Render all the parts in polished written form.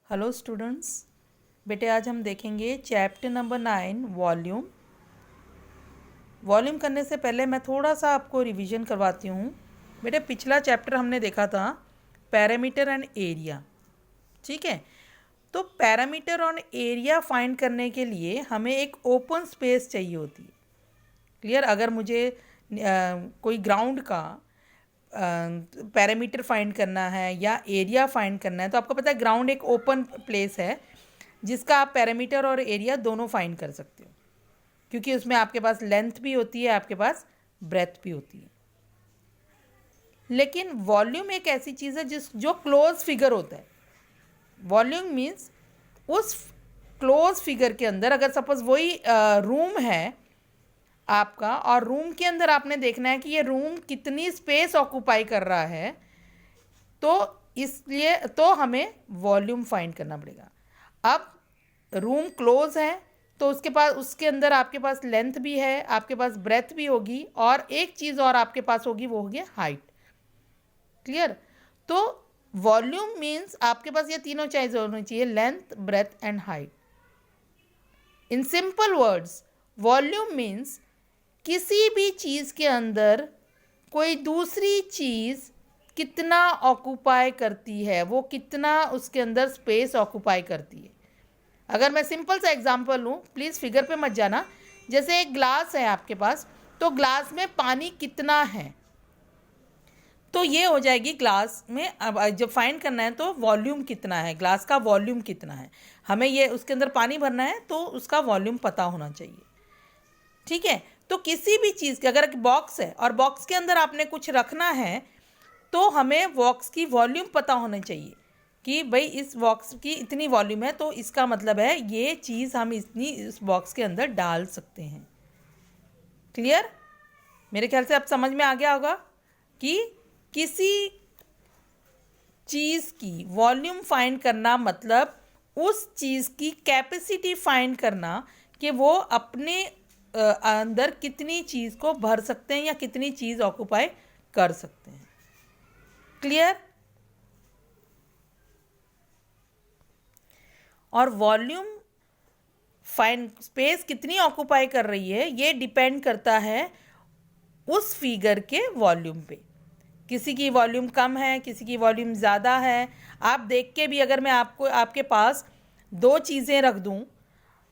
Hello students, बेटे आज हम देखेंगे चैप्टर नंबर 9 वॉल्यूम। वॉल्यूम करने से पहले मैं थोड़ा सा आपको रिवीजन करवाती हूँ। बेटे पिछला चैप्टर हमने देखा था पैरामीटर एंड एरिया, ठीक है। तो पैरामीटर और एरिया फाइंड करने के लिए हमें एक ओपन स्पेस चाहिए होती है। क्लियर? अगर मुझे कोई ग्राउंड का पैरामीटर फाइंड करना है या एरिया फाइंड करना है, तो आपको पता है ग्राउंड एक ओपन प्लेस है जिसका आप पैरामीटर और एरिया दोनों फाइंड कर सकते हो, क्योंकि उसमें आपके पास लेंथ भी होती है, आपके पास ब्रेथ भी होती है। लेकिन वॉल्यूम एक ऐसी चीज़ है जो क्लोज फिगर होता है। वॉल्यूम मीन्स उस क्लोज फिगर के अंदर, अगर सपोज वही रूम है आपका, और रूम के अंदर आपने देखना है कि ये रूम कितनी स्पेस ऑक्यूपाई कर रहा है, तो इसलिए तो हमें वॉल्यूम फाइंड करना पड़ेगा। अब रूम क्लोज है तो उसके अंदर आपके पास लेंथ भी है, आपके पास ब्रेथ भी होगी, और एक चीज़ और आपके पास होगी, वो होगी हाइट। क्लियर? तो वॉल्यूम मीन्स आपके पास ये तीनों चीज़ें होनी चाहिए, length, breadth and height. In simple words, volume means किसी भी चीज़ के अंदर कोई दूसरी चीज़ कितना ऑक्यूपाई करती है, वो कितना उसके अंदर स्पेस ऑक्यूपाई करती है। अगर मैं सिंपल सा एग्जांपल लूँ, प्लीज़ फिगर पे मत जाना। जैसे एक ग्लास है आपके पास, तो ग्लास में पानी कितना है, तो ये हो जाएगी ग्लास में। अब जब फाइंड करना है तो वॉल्यूम कितना है, ग्लास का वॉल्यूम कितना है, हमें ये उसके अंदर पानी भरना है तो उसका वॉल्यूम पता होना चाहिए, ठीक है। तो किसी भी चीज़ के, अगर एक बॉक्स है और बॉक्स के अंदर आपने कुछ रखना है, तो हमें बॉक्स की वॉल्यूम पता होना चाहिए कि भाई इस बॉक्स की इतनी वॉल्यूम है, तो इसका मतलब है ये चीज़ हम इतनी इस बॉक्स के अंदर डाल सकते हैं। क्लियर? मेरे ख्याल से अब समझ में आ गया होगा कि किसी चीज़ की वॉल्यूम फाइंड करना मतलब उस चीज़ की कैपेसिटी फाइंड करना कि वो अपने अंदर कितनी चीज़ को भर सकते हैं या कितनी चीज़ ऑक्यूपाई कर सकते हैं। क्लियर? और वॉल्यूम फाइंड स्पेस कितनी ऑक्यूपाई कर रही है, ये डिपेंड करता है उस फिगर के वॉल्यूम पे। किसी की वॉल्यूम कम है, किसी की वॉल्यूम ज़्यादा है। आप देख के भी, अगर मैं आपके पास दो चीज़ें रख दूं,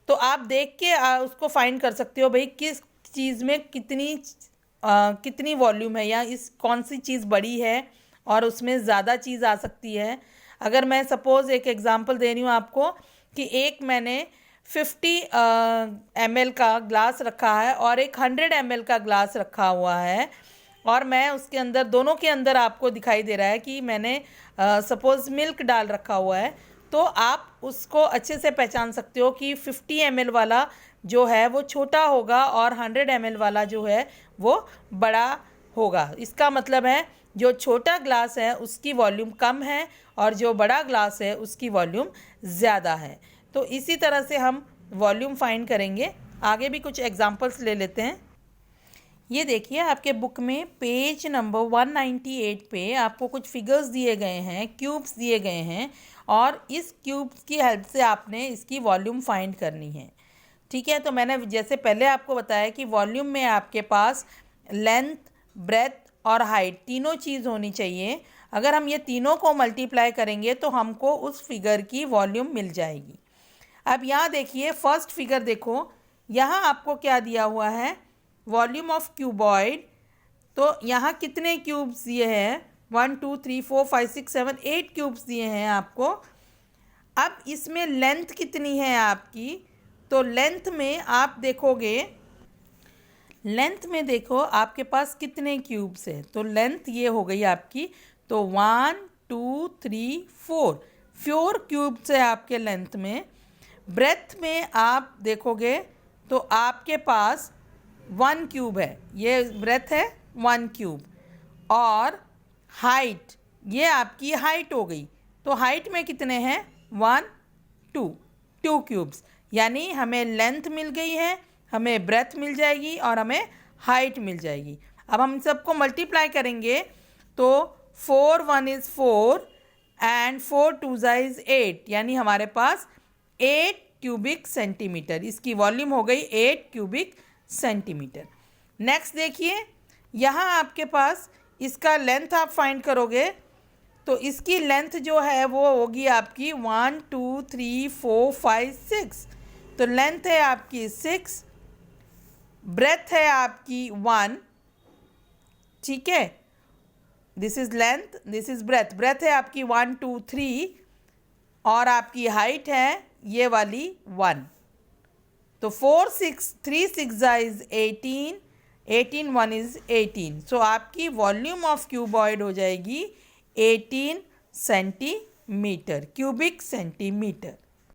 तो आप देख के उसको फाइंड कर सकते हो भाई किस चीज़ में कितनी वॉल्यूम है, या इस कौन सी चीज़ बड़ी है और उसमें ज़्यादा चीज़ आ सकती है। अगर मैं सपोज़ एक एग्ज़ाम्पल दे रही हूँ आपको कि एक मैंने 50 ml का ग्लास रखा है और एक 100 ml का ग्लास रखा हुआ है, और मैं उसके अंदर, दोनों के अंदर आपको दिखाई दे रहा है कि मैंने सपोज़ मिल्क डाल रखा हुआ है, तो आप उसको अच्छे से पहचान सकते हो कि 50 ml वाला जो है वो छोटा होगा और 100 ml वाला जो है वो बड़ा होगा। इसका मतलब है जो छोटा ग्लास है उसकी वॉल्यूम कम है और जो बड़ा ग्लास है उसकी वॉल्यूम ज़्यादा है। तो इसी तरह से हम वॉल्यूम फाइंड करेंगे। आगे भी कुछ एग्जांपल्स ले लेते हैं। ये देखिए आपके बुक में पेज नंबर 198 पे आपको कुछ फिगर्स दिए गए हैं, क्यूब्स दिए गए हैं, और इस क्यूब्स की हेल्प से आपने इसकी वॉल्यूम फाइंड करनी है, ठीक है। तो मैंने जैसे पहले आपको बताया कि वॉल्यूम में आपके पास लेंथ, ब्रेथ और हाइट तीनों चीज़ होनी चाहिए। अगर हम ये तीनों को मल्टीप्लाई करेंगे तो हमको उस फिगर की वॉल्यूम मिल जाएगी। अब यहाँ देखिए फर्स्ट फिगर देखो, यहाँ आपको क्या दिया हुआ है, वॉल्यूम ऑफ क्यूबॉइड। तो यहाँ कितने क्यूब्स दिए हैं, 1 2 3 4 5 6 7 8 क्यूब्स दिए हैं आपको। अब इसमें लेंथ कितनी है आपकी, तो लेंथ में आप देखोगे, लेंथ में देखो आपके पास कितने क्यूब्स हैं, तो लेंथ ये हो गई आपकी, तो 1 2 3 4 क्यूब्स है आपके लेंथ में। ब्रेथ में आप देखोगे तो आपके पास 1 क्यूब है, ये ब्रेथ है 1 क्यूब, और हाइट ये आपकी हाइट हो गई, तो हाइट में कितने हैं, 1 2 क्यूब्स। यानी हमें लेंथ मिल गई है, हमें ब्रेथ मिल जाएगी और हमें हाइट मिल जाएगी। अब हम सबको मल्टीप्लाई करेंगे तो 4 1 is 4, एंड 4 2 इज 8, यानी हमारे पास 8 क्यूबिक सेंटीमीटर, इसकी वॉल्यूम हो गई 8 क्यूबिक सेंटीमीटर। नेक्स्ट देखिए, यहाँ आपके पास इसका लेंथ आप फाइंड करोगे तो इसकी लेंथ जो है वो होगी आपकी 1 2 3 4 5 6। तो लेंथ है आपकी 6, ब्रेथ है आपकी 1, ठीक है, this is length, this is breadth, breadth है आपकी 1 2 3 और आपकी हाइट है ये वाली 1। तो 4 6 3 6 इज 18, 18 1 इज 18। सो आपकी वॉल्यूम ऑफ क्यूबॉइड हो जाएगी 18 सेंटीमीटर, क्यूबिक सेंटीमीटर।